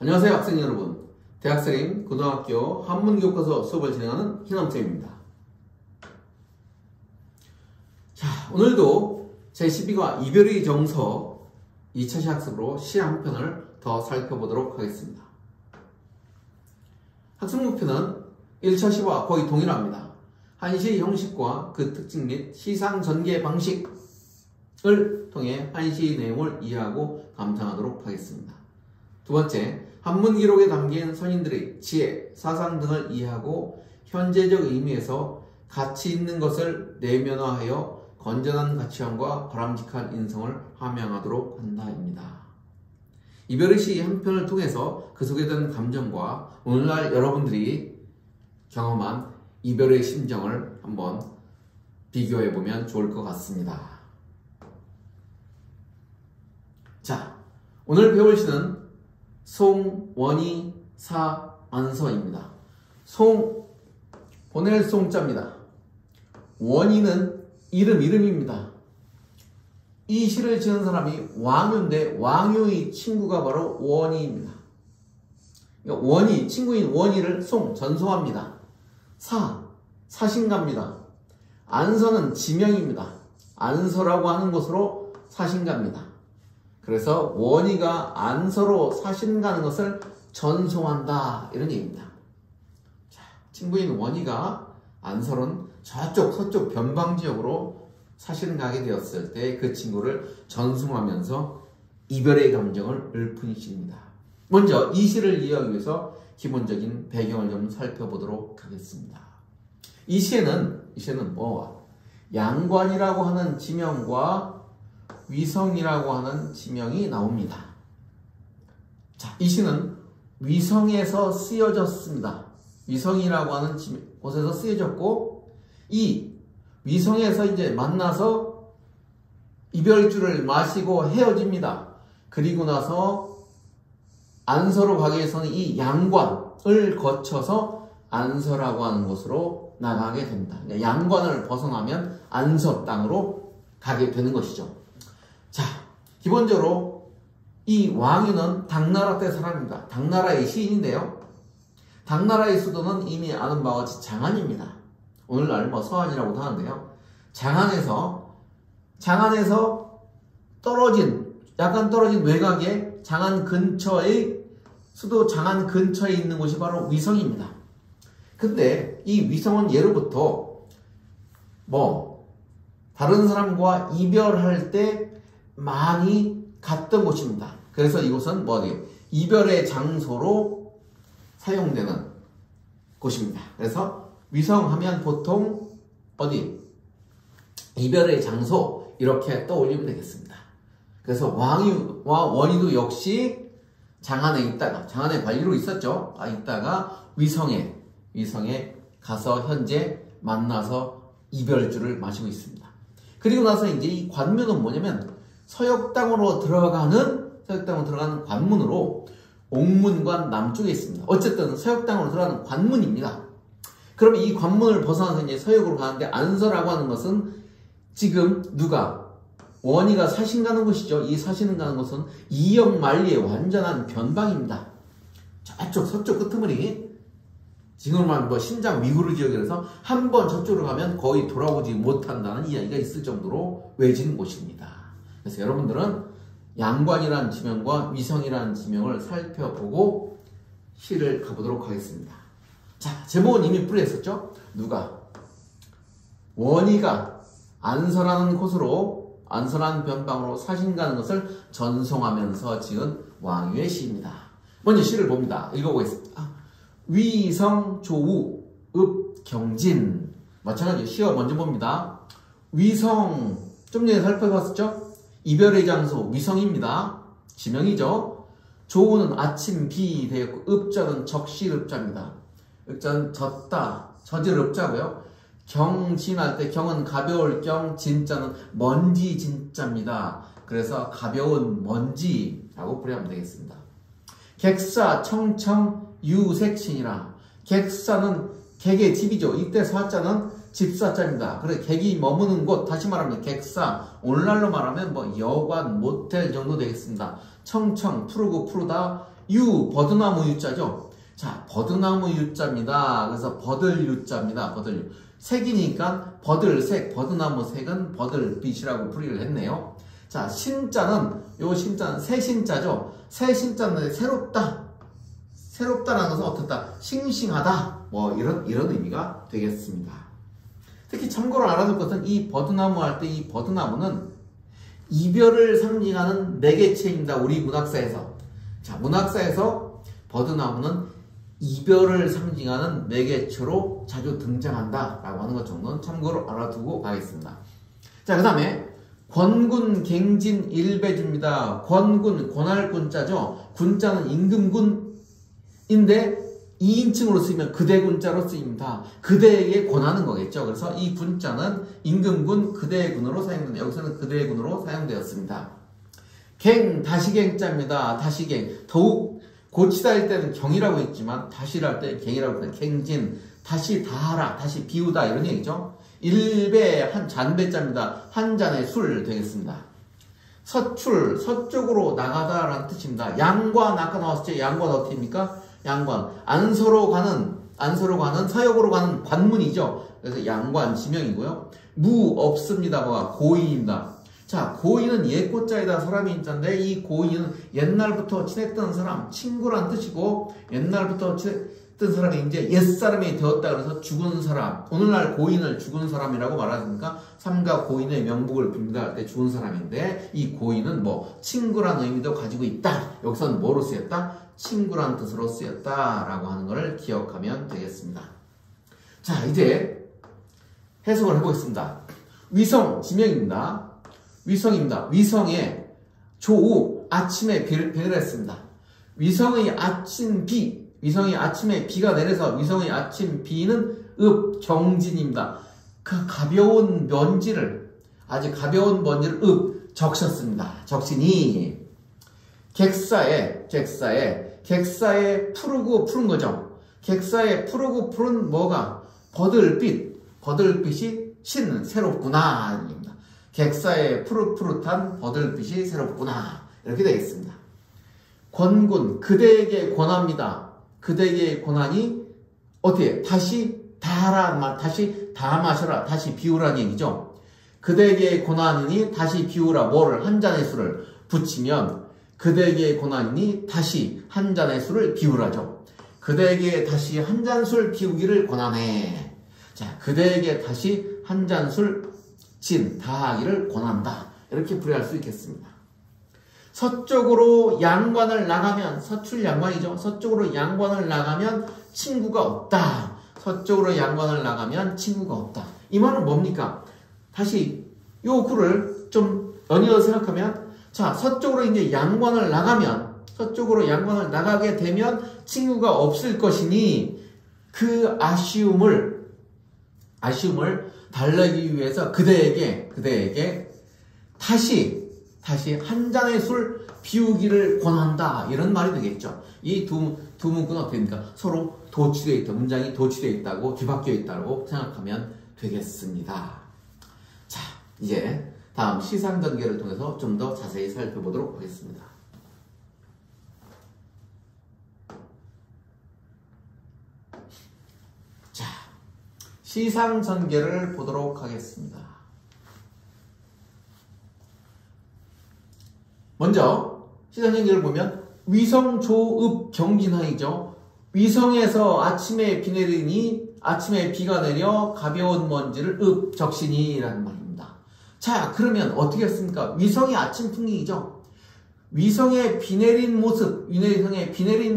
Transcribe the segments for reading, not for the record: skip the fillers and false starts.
안녕하세요 학생 여러분. 대학생 고등학교 한문교과서 수업을 진행하는 희남쌤입니다. 자, 오늘도 제12과 이별의 정서 2차 시학습으로 시 한 편을 더 살펴보도록 하겠습니다. 학습 목표는 1차 시와 거의 동일합니다. 한시 형식과 그 특징 및 시상 전개 방식을 통해 한시 내용을 이해하고 감상하도록 하겠습니다. 두 번째, 한문 기록에 담긴 선인들의 지혜, 사상 등을 이해하고 현재적 의미에서 가치 있는 것을 내면화하여 건전한 가치관과 바람직한 인성을 함양하도록 한다입니다. 이별의 시 한 편을 통해서 그 속에 든 감정과 오늘날 여러분들이 경험한 이별의 심정을 한번 비교해보면 좋을 것 같습니다. 자, 오늘 배울 시는 송, 원이, 사, 안서입니다. 송, 보낼 송자입니다. 원이는 이름입니다. 이 시를 지은 사람이 왕유인데 왕유의 친구가 바로 원이입니다. 원이, 친구인 원이를 송, 전송합니다. 사, 사신가입니다. 안서는 지명입니다. 안서라고 하는 곳으로 사신가입니다. 그래서 원이가 안서로 사신가는 것을 전송한다, 이런 얘기입니다. 자, 친구인 원이가 안서는 저쪽 서쪽 변방지역으로 사신가게 되었을 때 그 친구를 전송하면서 이별의 감정을 읊은 시입니다. 먼저 이 시를 이해하기 위해서 기본적인 배경을 좀 살펴보도록 하겠습니다. 이 시에는 뭐와 양관이라고 하는 지명과 위성이라고 하는 지명이 나옵니다. 자, 이 시는 위성에서 쓰여졌습니다. 위성이라고 하는 곳에서 쓰여졌고, 이 위성에서 이제 만나서 이별주를 마시고 헤어집니다. 그리고 나서 안서로 가기 위해서는 이 양관을 거쳐서 안서라고 하는 곳으로 나가게 됩니다. 양관을 벗어나면 안서 땅으로 가게 되는 것이죠. 자, 기본적으로 이 왕유는 당나라 때 사람입니다. 당나라의 시인인데요. 당나라의 수도는 이미 아는 바와 같이 장안입니다. 오늘날 서안이라고도 하는데요. 장안에서 약간 떨어진 외곽에 장안 근처의 수도 장안 근처에 있는 곳이 바로 위성입니다. 근데 이 위성은 예로부터 다른 사람과 이별할 때 많이 갔던 곳입니다. 그래서 이곳은 이별의 장소로 사용되는 곳입니다. 그래서 위성하면 보통 이별의 장소, 이렇게 떠올리면 되겠습니다. 그래서 왕유와 원이도 역시 장안에 있다가, 장안에 관리로 있었죠. 있다가 위성에 가서 현재 만나서 이별주를 마시고 있습니다. 그리고 나서 이제 이 관문은 뭐냐면 서역당으로 들어가는 관문으로 옥문관 남쪽에 있습니다. 어쨌든 서역당으로 들어가는 관문입니다. 그러면 이 관문을 벗어나서 이제 서역으로 가는데 안서라고 하는 것은 지금 원이가 사신 가는 곳이죠. 이 사시는 가는 곳은 이역 만리의 완전한 변방입니다. 저쪽 서쪽 끄트머리, 지금은 신장 위구르 지역이라서 한 번 저쪽으로 가면 거의 돌아오지 못한다는 이야기가 있을 정도로 외진 곳입니다. 그래서 여러분들은 양관이라는 지명과 위성이라는 지명을 살펴보고 시를 가보도록 하겠습니다. 자, 제목은 이미 풀이했었죠? 원이가 안서라는 곳으로, 안서라는 변방으로 사신 가는 것을 전송하면서 지은 왕유의 시입니다. 먼저 시를 봅니다. 읽어보겠습니다. 위성, 조우, 읍, 경진. 마찬가지로 시어 먼저 봅니다. 위성, 좀 전에 살펴봤었죠? 이별의 장소, 위성입니다. 지명이죠. 조우는 아침 비 되었고, 읍자는 적실 읍자입니다. 읍자는 젖다, 젖을 읍자고요. 경진할 때 경은 가벼울 경, 진자는 먼지 진자입니다. 그래서 가벼운 먼지라고 풀이하면 되겠습니다. 객사, 청청, 유색신이라. 객사는 객의 집이죠. 이때 사자는 집사자입니다. 그래서 객이 머무는 곳, 다시 말하면 객사, 오늘날로 말하면 여관, 모텔 정도 되겠습니다. 청청, 푸르고 푸르다, 버드나무 유자죠. 자, 버드나무 유자입니다. 그래서 버들 유자입니다. 버들. 색이니까 버들색, 버드나무 색은 버들빛이라고 풀이를 했네요. 자, 신자는, 요 신자는 새 신자죠. 새 신자는 새롭다. 새롭다라는 것은 어떻다? 싱싱하다. 뭐, 이런 의미가 되겠습니다. 특히 참고로 알아둘 것은 이 버드나무 할 때 이 버드나무는 이별을 상징하는 매개체입니다. 우리 문학사에서. 자, 문학사에서 버드나무는 이별을 상징하는 매개체로 자주 등장한다 라고 하는 것 정도는 참고로 알아두고 가겠습니다. 자, 그 다음에 권군 갱진 일배주입니다. 권군, 권할 군자죠. 군자는 임금군인데 2인칭으로 쓰이면 그대 군자로 쓰입니다. 그대에게 권하는 거겠죠. 그래서 이 군자는 임금군 그대군으로 사용된다. 여기서는 그대군으로 사용되었습니다. 갱, 다시갱자입니다. 다시갱. 더욱 고치다 할 때는 경이라고 했지만 다시를 할 때 갱이라고 해요. 갱진, 다시 다하라, 다시 비우다 이런 얘기죠. 일배, 한 잔배자입니다. 한 잔의 술 되겠습니다. 서출, 서쪽으로 나가다라는 뜻입니다. 양관, 아까 나왔을 때 양관 어떻게입니까? 양관, 안서로 가는, 서역으로 가는 관문이죠. 그래서 양관 지명이고요. 무, 없습니다. 뭐가 고인입니다. 자, 고인은 옛고자에다 사람이 인자인데 이 고인은 옛날부터 친했던 사람, 친구란 뜻이고 옛날부터 친했던 사람이 이제 옛사람이 되었다 그래서 죽은 사람, 오늘날 고인을 죽은 사람이라고 말하니까 삼가 고인의 명복을 빕니다 할 때 죽은 사람인데 이 고인은 뭐 친구란 의미도 가지고 있다. 여기서는 뭐로 쓰였다? 친구란 뜻으로 쓰였다라고 하는 것을 기억하면 되겠습니다. 자, 이제 해석을 해보겠습니다. 위성, 지명입니다. 위성입니다. 위성의 조우, 아침에 비를 했습니다. 위성의 아침 비, 위성의 아침에 비가 내려서 위성의 아침 비는 정진입니다. 그 가벼운 먼지를, 아주 가벼운 먼지를 적셨습니다. 적시니. 객사에 푸르고 푸른 거죠. 객사에 푸르고 푸른 뭐가? 버들빛이 새롭구나. 객사에 푸릇푸릇한 버들빛이 새롭구나. 이렇게 되겠습니다. 권군, 그대에게 권합니다. 그대에게 권하니 어떻게? 다시 다하라, 다시 다 마셔라, 다시 비우라는 얘기죠. 그대에게 권하니 다시 비우라. 뭐를? 한 잔의 술을 붙이면 그대에게 권하니 다시 한 잔의 술을 비우라죠. 그대에게 다시 한 잔 술 비우기를 권하네. 자, 그대에게 다시 한 잔 술 다하기를 권한다. 이렇게 풀이할 수 있겠습니다. 서쪽으로 양관을 나가면, 서출 양관이죠. 서쪽으로 양관을 나가면 친구가 없다. 서쪽으로 양관을 나가면 친구가 없다. 이 말은 뭡니까? 다시 요 구를 좀 연이어 생각하면, 자, 서쪽으로 이제 양관을 나가게 되면 친구가 없을 것이니 그 아쉬움을 달래기 위해서 그대에게 다시 한 잔의 술 비우기를 권한다. 이런 말이 되겠죠. 이 두 문구는 어떻게 됩니까? 서로 도취되어 있다. 문장이 도취되어 있다고, 뒤바뀌어 있다고 생각하면 되겠습니다. 자, 이제 다음 시상 전개를 통해서 좀 더 자세히 살펴보도록 하겠습니다. 자, 시상 전개를 보도록 하겠습니다. 먼저 시상 전개를 보면 위성, 조읍, 경진하이죠. 위성에서 아침에 비 내리니, 아침에 비가 내려 가벼운 먼지를 적시니라는 말입니다. 자, 그러면 어떻게 했습니까? 위성이 아침 풍경이죠. 위성의 비 내린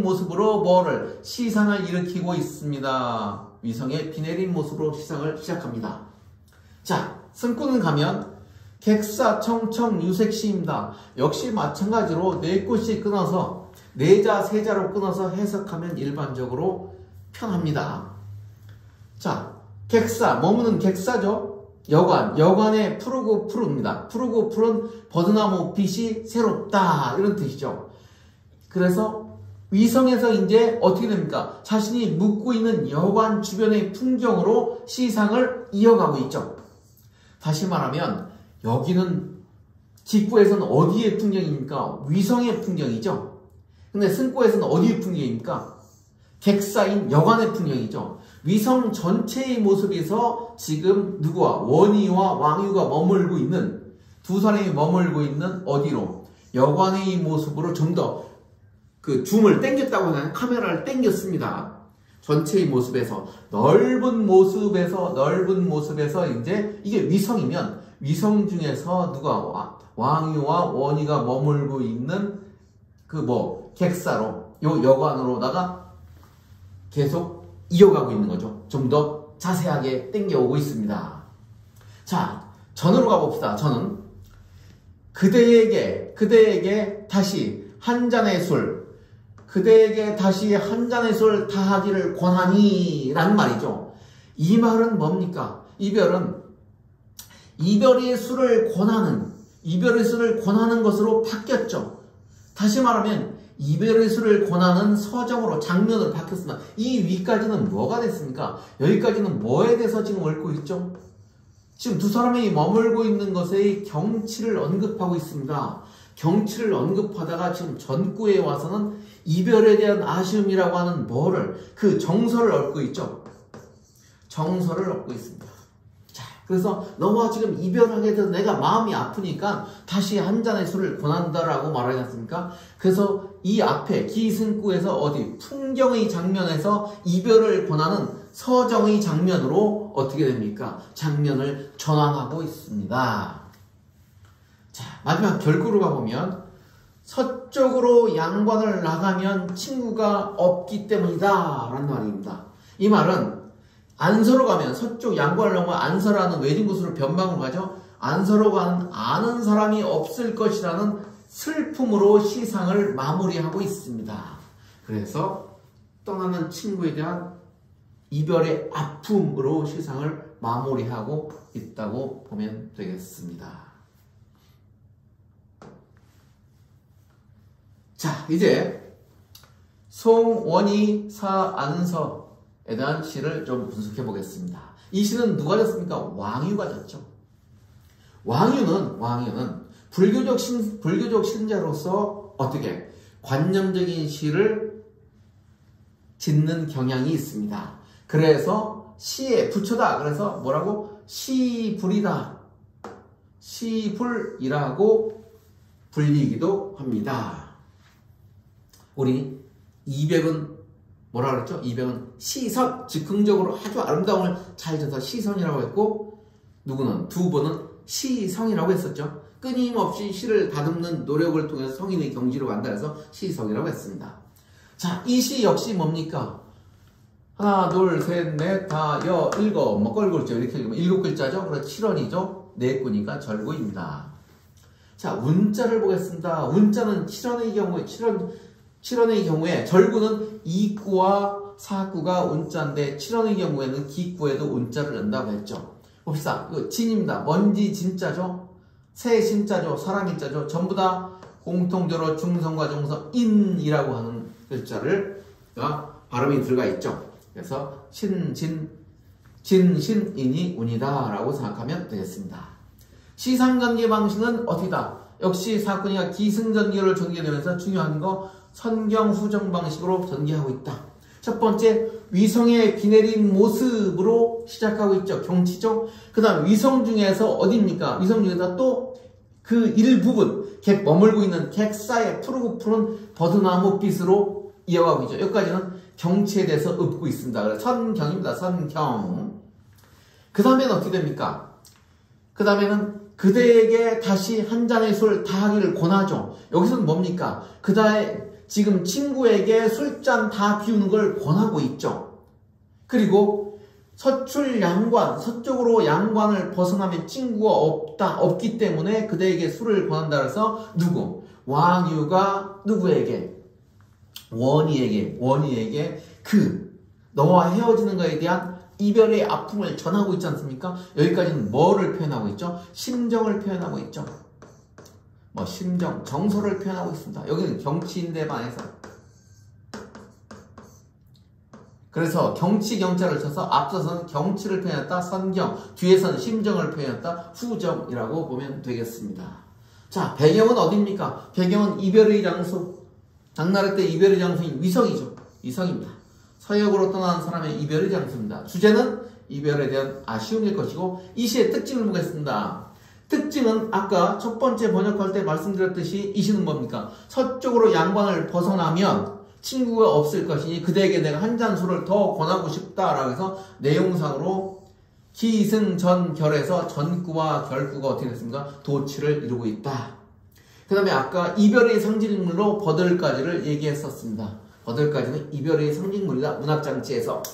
모습으로 뭐를? 시상을 일으키고 있습니다. 위성의 비 내린 모습으로 시상을 시작합니다. 자, 승구는 가면 객사, 청청, 유색시입니다. 역시 마찬가지로 네 곳이 끊어서 네자, 세자로 끊어서 해석하면 일반적으로 편합니다. 자, 객사, 머무는 객사죠. 여관에 푸르고 푸릅니다. 푸르고 푸른 버드나무 빛이 새롭다. 이런 뜻이죠. 그래서 위성에서 이제 어떻게 됩니까? 자신이 묵고 있는 여관 주변의 풍경으로 시상을 이어가고 있죠. 다시 말하면 여기는 직구에서는 어디의 풍경입니까? 위성의 풍경이죠. 근데 승구에서는 어디의 풍경입니까? 객사인 여관의 풍경이죠. 위성 전체의 모습에서 지금 누구와 원희와 왕유가 머물고 있는 두 사람이 머물고 있는 어디로? 여관의 모습으로 좀 더 그 줌을 당겼다고 하는 카메라를 당겼습니다. 전체의 모습에서 넓은 모습에서 이제 이게 위성이면 위성 중에서 누가 왕유와 원희가 머물고 있는 그 객사로 요 여관으로다가 계속 이어가고 있는 거죠. 좀 더 자세하게 당겨오고 있습니다. 자, 전으로 가봅시다. 저는 그대에게 다시 한 잔의 술 다하기를 권하니 라는 말이죠. 이 말은 뭡니까? 이별의 술을 권하는 것으로 바뀌었죠. 다시 말하면 이별의 술을 권하는 서정으로 장면으로 바뀌었습니다. 이 위까지는 뭐가 됐습니까? 여기까지는 뭐에 대해서 지금 얽고 있죠? 지금 두 사람이 머물고 있는 것의 경치를 언급하고 있습니다. 경치를 언급하다가 지금 전구에 와서는 이별에 대한 아쉬움이라고 하는 그 정서를 얽고 있죠. 정서를 얽고 있습니다. 자, 그래서 너와 지금 이별하게 돼서 내가 마음이 아프니까 다시 한 잔의 술을 권한다라고 말하지 않습니까? 그래서 이 앞에 기승구에서 풍경의 장면에서 이별을 권하는 서정의 장면으로 어떻게 됩니까? 장면을 전환하고 있습니다. 자, 마지막 결구로 가보면 서쪽으로 양관을 나가면 친구가 없기 때문이다 라는 말입니다. 이 말은 안서로 가면 서쪽 양관을 넘어 안서라는 외진 곳으로 변방으로 가죠. 안서로 가는 아는 사람이 없을 것이라는 슬픔으로 시상을 마무리하고 있습니다. 그래서 떠나는 친구에 대한 이별의 아픔으로 시상을 마무리하고 있다고 보면 되겠습니다. 자, 이제 송원희 사안서에 대한 시를 좀 분석해 보겠습니다. 이 시는 누가 졌습니까? 왕유가 졌죠. 왕유는 불교적 신자로서 어떻게 관념적인 시를 짓는 경향이 있습니다. 그래서 시의 부처다. 그래서 뭐라고? 시불이다. 시불이라고 불리기도 합니다. 우리 이백은 뭐라 그랬죠? 이백은 시선, 즉흥적으로 아주 아름다움을 잘 져서 시선이라고 했고, 누구는 두 번은 시성이라고 했었죠. 끊임없이 시를 다듬는 노력을 통해서 성인의 경지로 간다 해서 시성이라고 했습니다. 자, 이 시 역시 뭡니까? 하나, 둘, 셋, 넷, 다, 여, 일곱, 껄골죠. 이렇게 읽으면 일곱 글자죠. 그래서 7원이죠. 네 꾸니까 절구입니다. 자, 운자를 보겠습니다. 운자는 7원의 경우에 절구는 이구와 사구가 운자인데 7원의 경우에는 기구에도 운자를 넣는다고 했죠. 봅시다. 이거 진입니다. 먼지 진자죠. 새 신자죠. 사람 인자죠. 전부 다 공통적으로 중성과 정성 인이라고 하는 글자를 발음이 들어가 있죠. 그래서 진신인이 운이다 라고 생각하면 되겠습니다. 시상전개 방식은 어디다? 역시 사건이가 기승전개를 전개되면서 중요한 거 선경후정 방식으로 전개하고 있다. 첫 번째, 위성의 비 내린 모습으로 시작하고 있죠. 경치죠. 그 다음 위성 중에서 어디입니까? 위성 중에서 또 그 일부분, 머물고 있는 객사의 푸르고 푸른 버드나무빛으로 이어가고 있죠. 여기까지는 경치에 대해서 읊고 있습니다. 그래서 선경입니다. 선경. 그 다음에는 어떻게 됩니까? 그 다음에는 그대에게 다시 한 잔의 술 다하기를 권하죠. 여기서는 뭡니까? 지금 친구에게 술잔 다 비우는 걸 권하고 있죠. 그리고 서쪽으로 양관을 벗어나면 친구가 없기 때문에 그대에게 술을 권한다 해서 왕유가 누구에게? 원희에게 너와 헤어지는 것에 대한 이별의 아픔을 전하고 있지 않습니까? 여기까지는 뭐를 표현하고 있죠? 심정을 표현하고 있죠. 심정, 정서를 표현하고 있습니다. 여기는 경치인데 반해서. 그래서 경자를 쳐서 앞서서는 경치를 표현했다, 선경, 뒤에서는 심정을 표현했다, 후정이라고 보면 되겠습니다. 자, 배경은 어디입니까? 배경은 이별의 장소. 당나라 때 이별의 장소인 위성이죠. 위성입니다. 서역으로 떠나는 사람의 이별의 장소입니다. 주제는 이별에 대한 아쉬움일 것이고 이 시의 특징을 보겠습니다. 특징은 아까 첫 번째 번역할 때 말씀드렸듯이 이 시는 뭡니까? 서쪽으로 양반을 벗어나면 친구가 없을 것이니 그대에게 내가 한 잔 술을 더 권하고 싶다라고 해서 내용상으로 기승전결에서 전구와 결구가 어떻게 됐습니까? 도치를 이루고 있다. 그 다음에 아까 이별의 상징물로 버들가지를 얘기했었습니다. 버들가지는 이별의 상징물이다. 문학장치에서.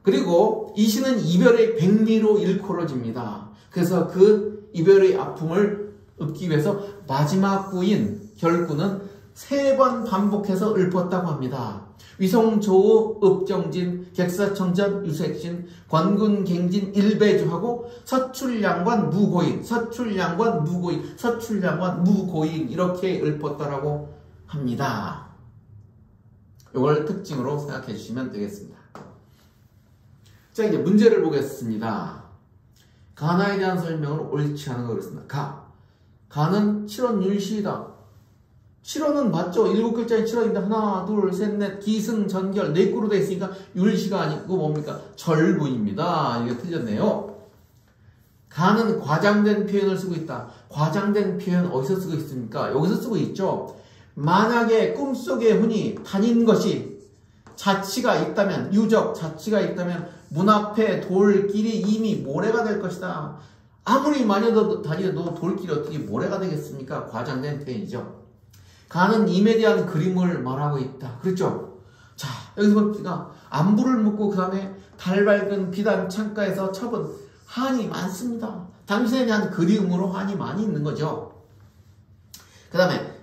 그리고 이 시는 이별의 백미로 일컬어집니다. 그래서 그 이별의 아픔을 읊기 위해서 마지막 구인 결구는 3번 반복해서 읊었다고 합니다. 위성조우, 읍정진, 객사청전, 유색신, 관군갱진, 일배주하고 서출양관, 무고인, 서출양관, 무고인, 서출양관, 무고인 이렇게 읊었다라고 합니다. 이걸 특징으로 생각해 주시면 되겠습니다. 자, 이제 문제를 보겠습니다. 가나에 대한 설명을 옳지 않은 거 그렇습니다. 가는 7원 율시이다. 7원은 맞죠? 7글자인 7원인데 하나, 둘, 셋, 넷, 기승전결 4구로 되어 있으니까 율시가 아니고 뭡니까? 절부입니다. 이게 틀렸네요. 가는 과장된 표현을 쓰고 있다. 과장된 표현 어디서 쓰고 있습니까? 여기서 쓰고 있죠. 만약에 꿈속에 흔히 다닌 것이 자치가 있다면, 유적 자치가 있다면 문 앞에 돌길이 이미 모래가 될 것이다. 아무리 많이 다니도 돌길이 어떻게 모래가 되겠습니까? 과장된 표현이죠. 가는 임에 대한 그림을 말하고 있다. 그렇죠? 자, 여기서 봅시다. 안부를 묻고 그 다음에 달 밝은 비단 창가에서 첩은 한이 많습니다. 당신에 대한 그리움으로 한이 많이 있는 거죠. 그 다음에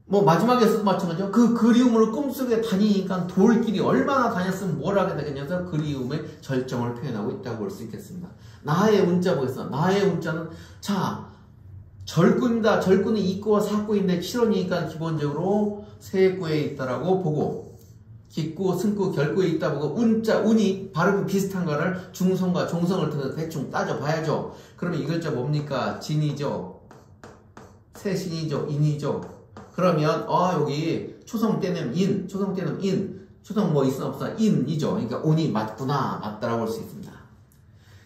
마지막에서도 마찬가지죠. 그 그리움으로 꿈속에 다니니까 돌길이 얼마나 다녔으면 뭘 하게 되겠냐서 그리움의 절정을 표현하고 있다고 볼 수 있겠습니다. 나의 운자 보겠습니다. 나의 운자는 자 절구입니다. 절구는 이구와 사구인데 7원이니까 기본적으로 세구에 있다라고 보고 기구, 승구, 결구에 있다 보고 운자, 운이 발음이 비슷한 거를 중성과 종성을 통해서 대충 따져봐야죠. 그러면 이 글자 뭡니까? 진이죠. 세신이죠. 인이죠. 그러면 여기 초성 때는 인, 초성 때는 인, 초성 뭐 있으나 없으나 인이죠. 그러니까 운이 맞구나, 맞다라고 볼 수 있습니다.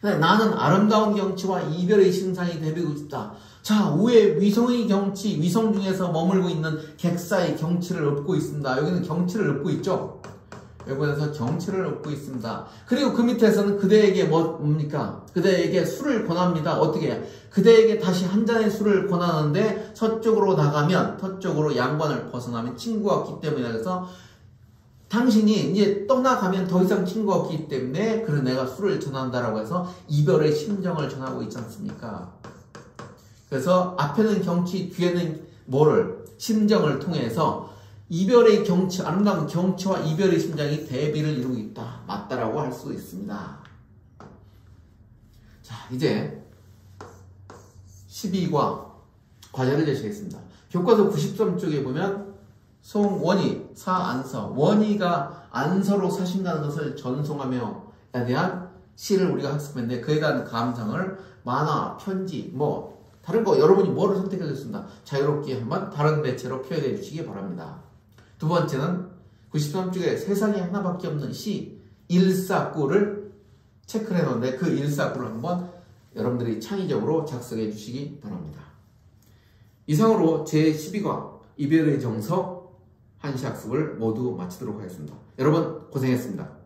나는 아름다운 경치와 이별의 신상이 되고 싶다. 자, 우에 위성의 경치, 위성 중에서 머물고 있는 객사의 경치를 읊고 있습니다. 여기는 경치를 읊고 있죠. 여기에서 경치를 읊고 있습니다. 그리고 그 밑에서는 그대에게 뭡니까? 그대에게 술을 권합니다. 어떻게? 그대에게 다시 한 잔의 술을 권하는데 서쪽으로 나가면, 서쪽으로 양반을 벗어나면 친구가 없기 때문에 그래서 당신이 이제 떠나가면 더 이상 친구가 없기 때문에 그래 내가 술을 전한다라고 해서 이별의 심정을 전하고 있지 않습니까? 그래서 앞에는 경치, 뒤에는 뭐를? 심정을 통해서 이별의 경치, 아름다운 경치와 이별의 심정이 대비를 이루고 있다. 맞다라고 할 수 있습니다. 자, 이제 12과 과제를 제시하겠습니다. 교과서 93쪽에 보면 송원희, 사안서, 원희가 안서로 사신다는 것을 전송하며에 대한 시를 우리가 학습했는데 그에 대한 감상을 만화, 편지, 다른 거 여러분이 뭐를 선택해 주셨습니다. 자유롭게 한번 다른 매체로 표현해 주시기 바랍니다. 두 번째는 93쪽에 세상에 하나밖에 없는 시 일사구를 체크를 해놓은데 그 일사구를 한번 여러분들이 창의적으로 작성해 주시기 바랍니다. 이상으로 제12과 이별의 정서 한시 학습을 모두 마치도록 하겠습니다. 여러분 고생했습니다.